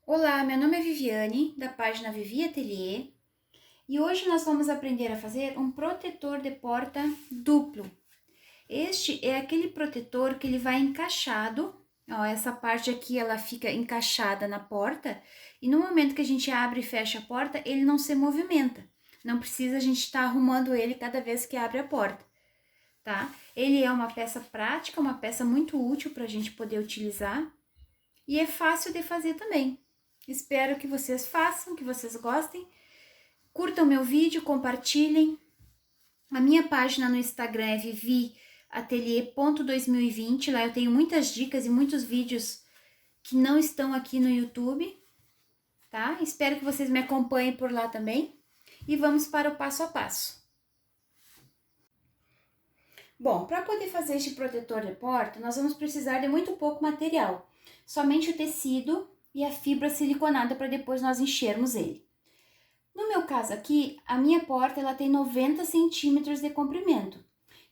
Olá, meu nome é Viviane, da página Vivi Atelier, e hoje nós vamos aprender a fazer um protetor de porta duplo. Este é aquele protetor que ele vai encaixado, ó, essa parte aqui ela fica encaixada na porta, e no momento que a gente abre e fecha a porta, ele não se movimenta. Não precisa a gente estar arrumando ele cada vez que abre a porta, tá? Ele é uma peça prática, uma peça muito útil para a gente poder utilizar, e é fácil de fazer também. Espero que vocês façam, que vocês gostem. Curtam meu vídeo, compartilhem. A minha página no Instagram é viviatelier.2020. Lá eu tenho muitas dicas e muitos vídeos que não estão aqui no YouTube, tá? Espero que vocês me acompanhem por lá também. E vamos para o passo a passo. Bom, para poder fazer este protetor de porta, nós vamos precisar de muito pouco material. Somente o tecido e a fibra siliconada para depois nós enchermos ele. No meu caso aqui, a minha porta ela tem 90 centímetros de comprimento.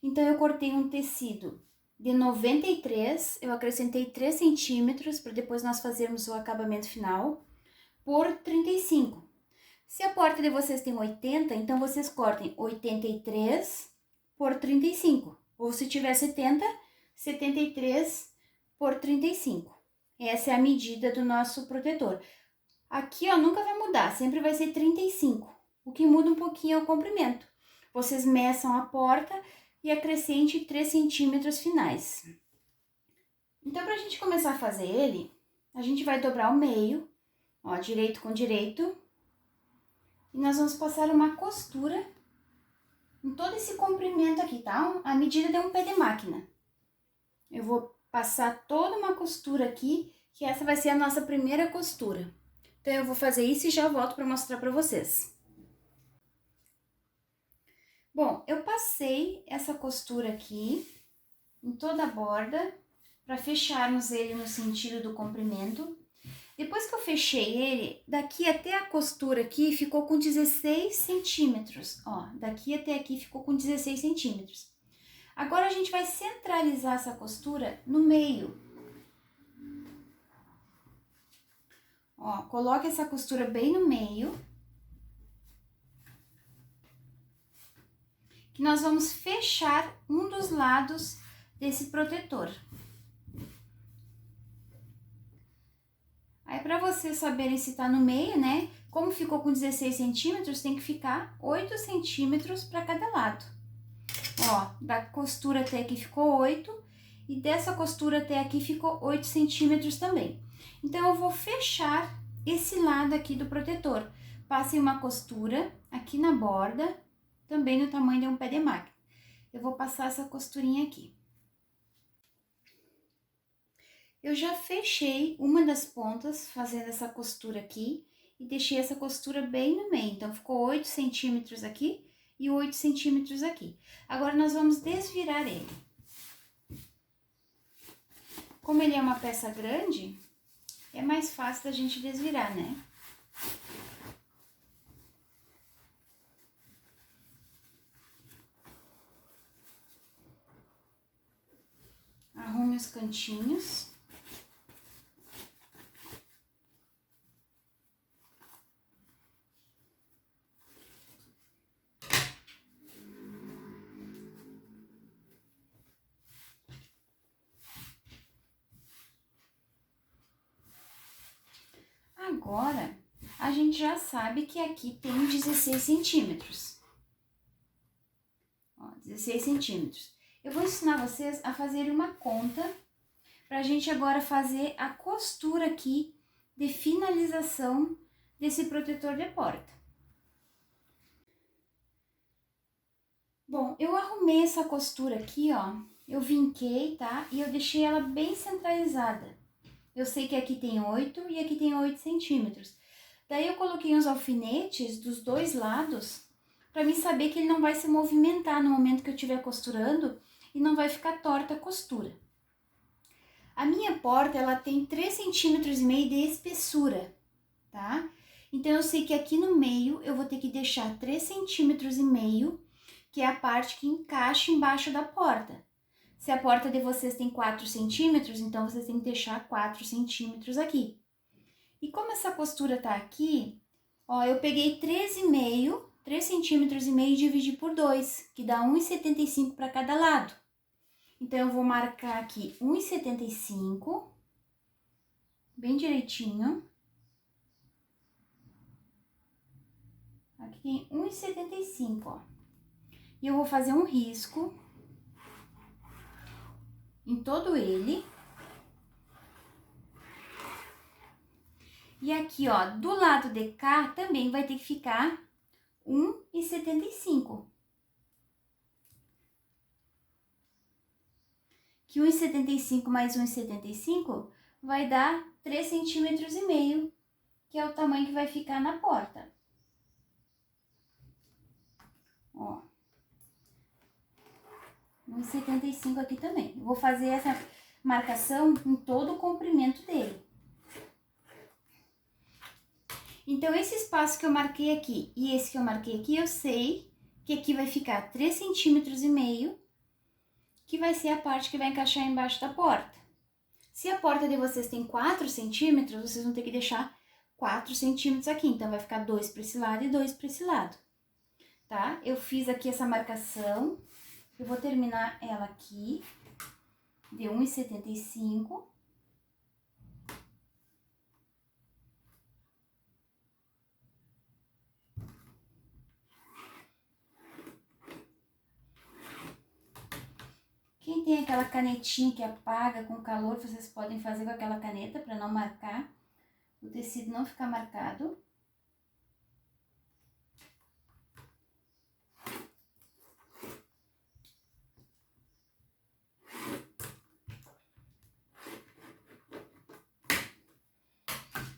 Então, eu cortei um tecido de 93, eu acrescentei 3 centímetros para depois nós fazermos o acabamento final, por 35. Se a porta de vocês tem 80, então vocês cortem 83 por 35. Ou se tiver 70, 73 por 35. Essa é a medida do nosso protetor. Aqui, ó, nunca vai mudar, sempre vai ser 35. O que muda um pouquinho é o comprimento. Vocês meçam a porta e acrescente 3 centímetros finais. Então, pra gente começar a fazer ele, a gente vai dobrar o meio, ó, direito com direito. E nós vamos passar uma costura em todo esse comprimento aqui, tá? A medida de um pé de máquina. Eu vou passar toda uma costura aqui, que essa vai ser a nossa primeira costura. Então, eu vou fazer isso e já volto para mostrar para vocês. Bom, eu passei essa costura aqui em toda a borda para fecharmos ele no sentido do comprimento. Depois que eu fechei ele, daqui até a costura aqui ficou com 16 centímetros, ó, daqui até aqui ficou com 16 centímetros. Agora, a gente vai centralizar essa costura no meio. Ó, coloque essa costura bem no meio. Que nós vamos fechar um dos lados desse protetor. Aí, para vocês saberem se tá no meio, né? Como ficou com 16 centímetros, tem que ficar 8 centímetros para cada lado. Ó, da costura até aqui ficou 8, e dessa costura até aqui ficou 8 centímetros também. Então, eu vou fechar esse lado aqui do protetor. Passem uma costura aqui na borda, também no tamanho de um pé de máquina. Eu vou passar essa costurinha aqui. Eu já fechei uma das pontas fazendo essa costura aqui e deixei essa costura bem no meio. Então, ficou 8 centímetros aqui e 8 centímetros aqui. Agora, nós vamos desvirar ele. Como ele é uma peça grande, é mais fácil da gente desvirar, né? Arrume os cantinhos. Agora, a gente já sabe que aqui tem 16 centímetros. Ó, 16 centímetros. Eu vou ensinar vocês a fazerem uma conta pra gente agora fazer a costura aqui de finalização desse protetor de porta. Bom, eu arrumei essa costura aqui, ó, eu vinquei, tá? E eu deixei ela bem centralizada. Eu sei que aqui tem 8 e aqui tem 8 centímetros. Daí, eu coloquei uns alfinetes dos dois lados para mim saber que ele não vai se movimentar no momento que eu estiver costurando e não vai ficar torta a costura. A minha porta, ela tem 3,5 centímetros de espessura, tá? Então, eu sei que aqui no meio eu vou ter que deixar 3,5 centímetros, que é a parte que encaixa embaixo da porta. Se a porta de vocês tem 4 centímetros, então vocês têm que deixar 4 centímetros aqui. E como essa costura tá aqui, ó, eu peguei 3,5, 3 centímetros e meio e dividi por 2, que dá 1,75 para cada lado. Então, eu vou marcar aqui 1,75, bem direitinho. Aqui tem 1,75, ó. E eu vou fazer um risco em todo ele. E aqui, ó, do lado de cá também vai ter que ficar 1,75. Que 1,75 mais 1,75 vai dar 3,5 centímetros, que é o tamanho que vai ficar na porta. Ó. 1,75 aqui também. Eu vou fazer essa marcação em todo o comprimento dele. Então, esse espaço que eu marquei aqui e esse que eu marquei aqui, eu sei que aqui vai ficar 3,5 centímetros, que vai ser a parte que vai encaixar embaixo da porta. Se a porta de vocês tem 4 centímetros, vocês vão ter que deixar 4 centímetros aqui. Então, vai ficar 2 para esse lado e 2 para esse lado, tá? Eu fiz aqui essa marcação, eu vou terminar ela aqui, de 1,75. Quem tem aquela canetinha que apaga com calor, vocês podem fazer com aquela caneta para não marcar, o tecido não ficar marcado.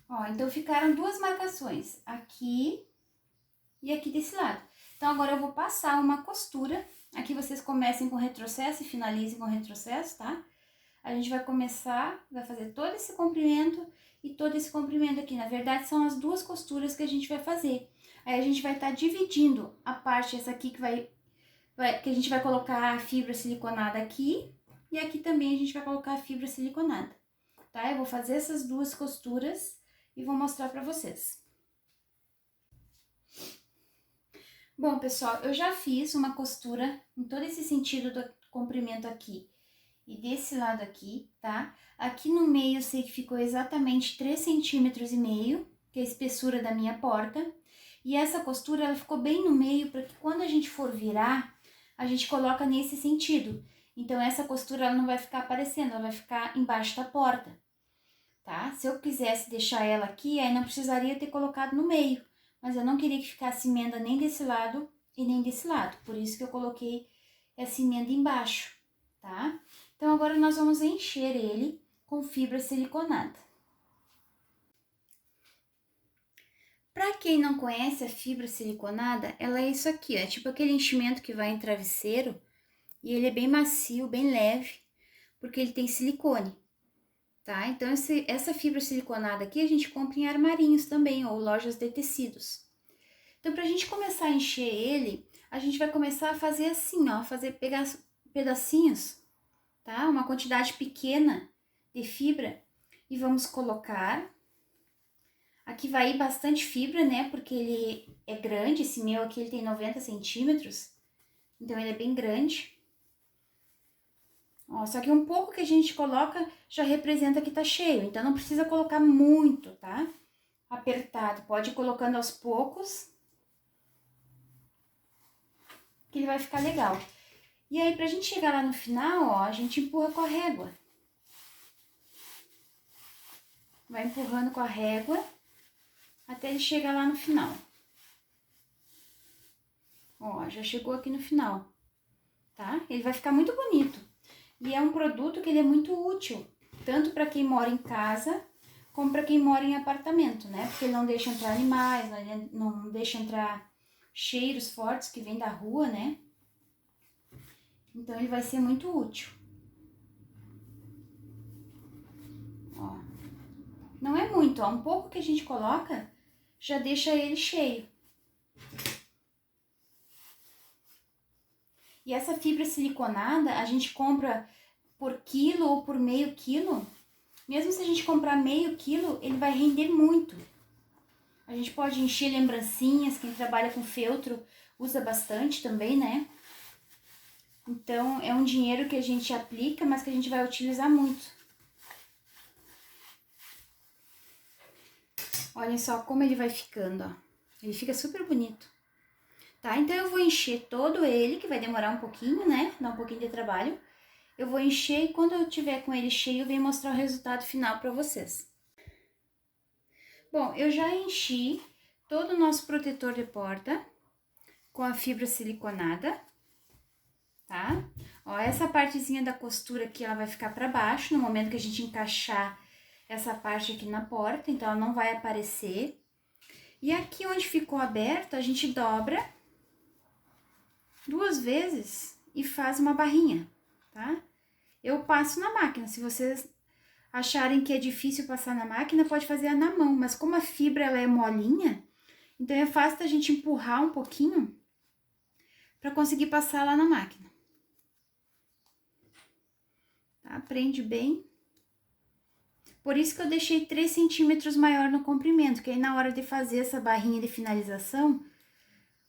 Ó, então ficaram duas marcações, aqui e aqui desse lado. Então, agora eu vou passar uma costura. Aqui vocês comecem com retrocesso e finalizem com retrocesso, tá? A gente vai começar, vai fazer todo esse comprimento e todo esse comprimento aqui. Na verdade, são as duas costuras que a gente vai fazer. Aí, a gente vai estar dividindo a parte, essa aqui que a gente vai colocar a fibra siliconada aqui. E aqui também a gente vai colocar a fibra siliconada, tá? Eu vou fazer essas duas costuras e vou mostrar pra vocês. Bom, pessoal, eu já fiz uma costura em todo esse sentido do comprimento aqui e desse lado aqui, tá? Aqui no meio eu sei que ficou exatamente 3,5 centímetros, que é a espessura da minha porta. E essa costura, ela ficou bem no meio, para que quando a gente for virar, a gente coloca nesse sentido. Então, essa costura, ela não vai ficar aparecendo, ela vai ficar embaixo da porta, tá? Se eu quisesse deixar ela aqui, aí não precisaria ter colocado no meio. Mas eu não queria que ficasse emenda nem desse lado e nem desse lado. Por isso que eu coloquei essa emenda embaixo, tá? Então, agora nós vamos encher ele com fibra siliconada. Para quem não conhece a fibra siliconada, ela é isso aqui, ó. É tipo aquele enchimento que vai em travesseiro. E ele é bem macio, bem leve, porque ele tem silicone, tá? Então, essa fibra siliconada aqui a gente compra em armarinhos também, ou lojas de tecidos. Então, pra gente começar a encher ele, a gente vai começar a fazer assim, ó, pegar pedacinhos, tá? Uma quantidade pequena de fibra e vamos colocar. Aqui vai ir bastante fibra, né? Porque ele é grande, esse meu aqui ele tem 90 centímetros, então ele é bem grande. Ó, só que um pouco que a gente coloca já representa que tá cheio, então não precisa colocar muito, tá? Apertado, pode ir colocando aos poucos, que ele vai ficar legal. E aí, pra gente chegar lá no final, ó, a gente empurra com a régua. Vai empurrando com a régua até ele chegar lá no final. Ó, já chegou aqui no final, tá? Ele vai ficar muito bonito. E é um produto que ele é muito útil, tanto para quem mora em casa, como para quem mora em apartamento, né? Porque ele não deixa entrar animais, não deixa entrar cheiros fortes que vêm da rua, né? Então, ele vai ser muito útil. Ó. Não é muito, ó. Um pouco que a gente coloca, já deixa ele cheio. E essa fibra siliconada, a gente compra por quilo ou por meio quilo Mesmo se a gente comprar meio quilo, ele vai render muito. A gente pode encher lembrancinhas, quem trabalha com feltro usa bastante também, né? Então, é um dinheiro que a gente aplica, mas que a gente vai utilizar muito. Olhem só como ele vai ficando, ó. Ele fica super bonito. Tá? Então, eu vou encher todo ele, que vai demorar um pouquinho, né? Dá um pouquinho de trabalho. Eu vou encher e quando eu tiver com ele cheio, eu venho mostrar o resultado final pra vocês. Bom, eu já enchi todo o nosso protetor de porta com a fibra siliconada, tá? Ó, essa partezinha da costura aqui, ela vai ficar pra baixo no momento que a gente encaixar essa parte aqui na porta, então ela não vai aparecer. E aqui onde ficou aberto, a gente dobra 2 vezes e faz uma barrinha, tá? Eu passo na máquina, se vocês acharem que é difícil passar na máquina, pode fazer na mão, mas como a fibra ela é molinha, então é fácil da gente empurrar um pouquinho para conseguir passar lá na máquina. Tá? Prende bem. Por isso que eu deixei 3 centímetros maior no comprimento, que aí na hora de fazer essa barrinha de finalização,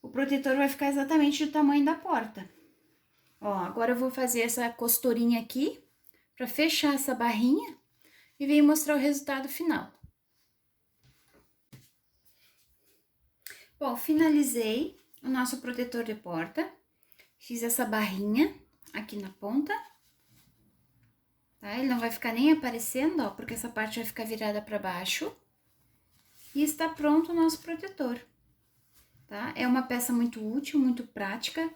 o protetor vai ficar exatamente do tamanho da porta. Ó, agora eu vou fazer essa costurinha aqui para fechar essa barrinha e venho mostrar o resultado final. Bom, finalizei o nosso protetor de porta, fiz essa barrinha aqui na ponta, tá? Ele não vai ficar nem aparecendo, ó, porque essa parte vai ficar virada para baixo. E está pronto o nosso protetor, tá? É uma peça muito útil, muito prática,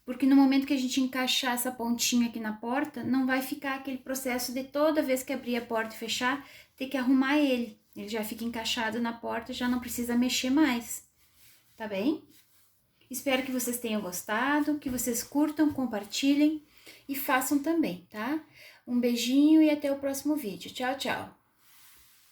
porque no momento que a gente encaixar essa pontinha aqui na porta, não vai ficar aquele processo de toda vez que abrir a porta e fechar, ter que arrumar ele. Ele já fica encaixado na porta, já não precisa mexer mais, tá bem? Espero que vocês tenham gostado, que vocês curtam, compartilhem e façam também, tá? Um beijinho e até o próximo vídeo. Tchau, tchau!